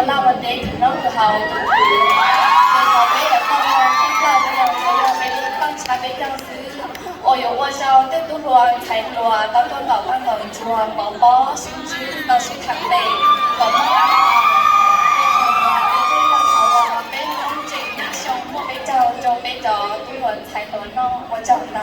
我那么得挺能不好，我没有空了，听到没有？我没放茶没讲事，我有我想得多乱才乱，到多老到老装，宝宝心知到是看累，宝宝啊，别弄这样凶，我别找就别找，多乱才乱咯，我找到。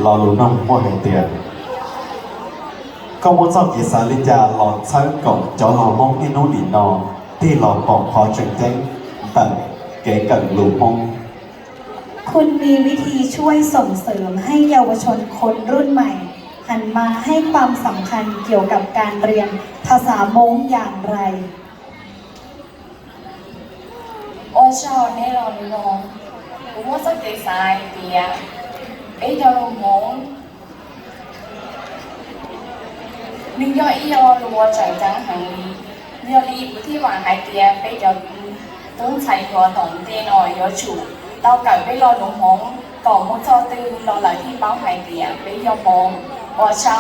lò lù nông mua hàng tiền có muốn dọc kỳ xã linh gia lò sáng cổng cho lò mông đi nô đỉ nò thì lò bỏng khó chuẩn tranh tận kế cận lù mông คุณมีวิธีช่วยส่งเสริมให้เยาวชนคนรุ่นใหม่หันมาให้ความสำคัญเกี่ยวกับการเรียนภาษามงอย่างไร我小那老龙，我是给啥的呀？ไอ้เจ้าหงนึกย่อยยอรัวใจจังหังลีเรียลีที่หวานหายเตียไปเจ้าตุ้งใส่หัวตองเตียนอยอฉูเต้าไก่ไปรอหลงหงก่อมุจอตื้อรอไหลที่เป้าหายเตียไปยอมองว่าเช่า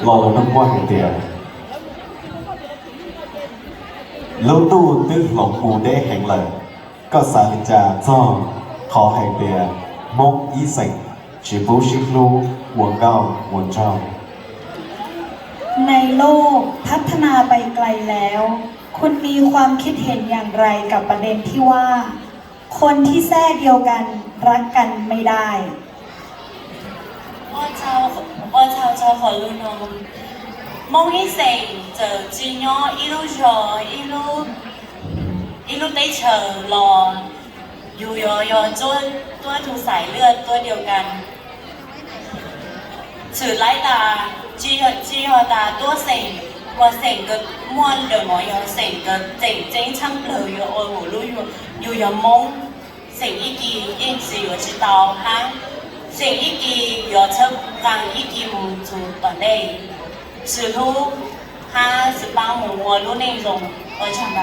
lò lù nông mua hàng tiền lâu tu tức lòng phù đế hành lời có xã linh gia cho khó hàng tiền mông ý sạch chỉ bố sinh lưu quần cao quần trao ในโลกพัฒนาไปไกลแล้ว คุณมีความคิดเห็นอย่างไรกับประเด็นที่ว่า คนที่แท้เดียวกันรักกันไม่ได้我好路喏，梦一生就只要一路上一路ได้เชิญรออยู่ยอจนตัวถูกสายเลือดตัวเดียวกันสื่อไล่ตาจีหอตาตัวเสียงว่าเสียงก็ม้วนเดี๋ยวหมอยอเสียงก็เจ๋งช่างเปลือยโอ้โหรู้อยู่ยอมงเสียงอีกียิ่งสิอยู่知道哈สิ่งอีกียอเชิญการอีกีมูจูตอนได้สื่อรู้哈是帮我录内容我唱到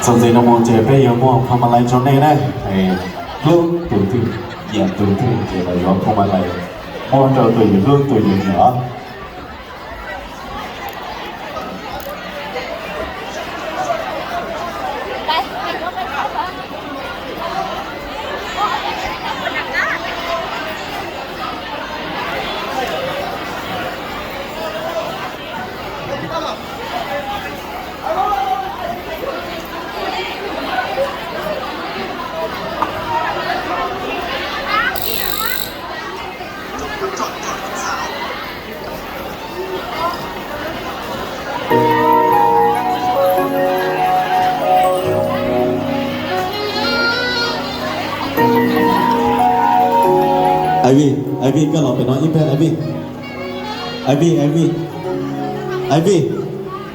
สนใจนโมเจเป้ยโมทำอะไรจนได้ได้ไอ้เรื่องตัวที่เหยียบตัวที่เจไปย้อนทำอะไรโมเจอตัวอยู่เรื่องตัวอยู่เหนือไอวี่ก็หลอกไปน้องอีแพนไอวี่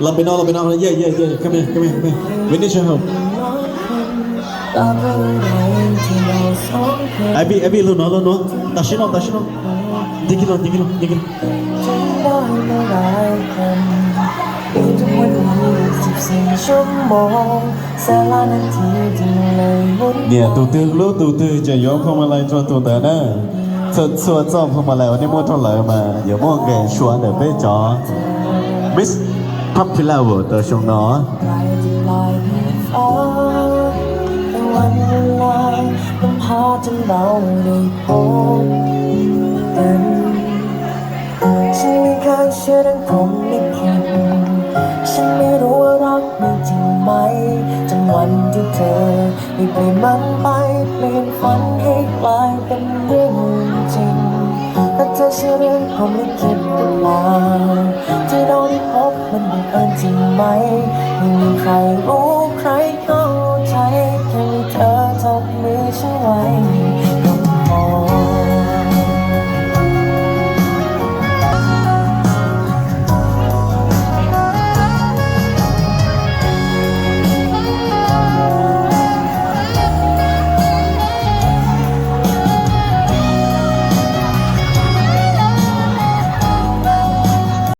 เราไปนอนเย่come here we need your help ไอวี่ลุ้นตัดชิ้นดิกิโลจำได้เมื่อไรกันจนวันนี้ 24 ชั่วโมงแสนล้านนาทีที่เลยหมุน เนี่ยตูตื้อรู้ตูตื้อจะยกพวงมาลัยจนตูเตอร์นะชัวจ้องพวงมาลัยวันนี้มั่วเท่าไหร่มาอย่ามองแกชัวเดี๋ยวไปจ่อมิสพับพิลาเวอร์เตอร์ชงเนาะ ใครที่ปล่อยให้ฟ้าแต่วันเวลามันพาจนเราได้พบกันฉันไม่เคยเชื่อเรื่องพรหมลิขิตฉันไม่รู้ว่ารักมีจริงไหมจนวันที่เธอได้เปลี่ยนมันไปเปลี่ยนฝันให้กลายเป็นเรื่องจริงแต่เธอเชื่อเรื่องพรหมลิขิตหรือเปล่าที่เราได้พบมันบังเอิญจริงไหมไม่มีใครรู้ใครเข้า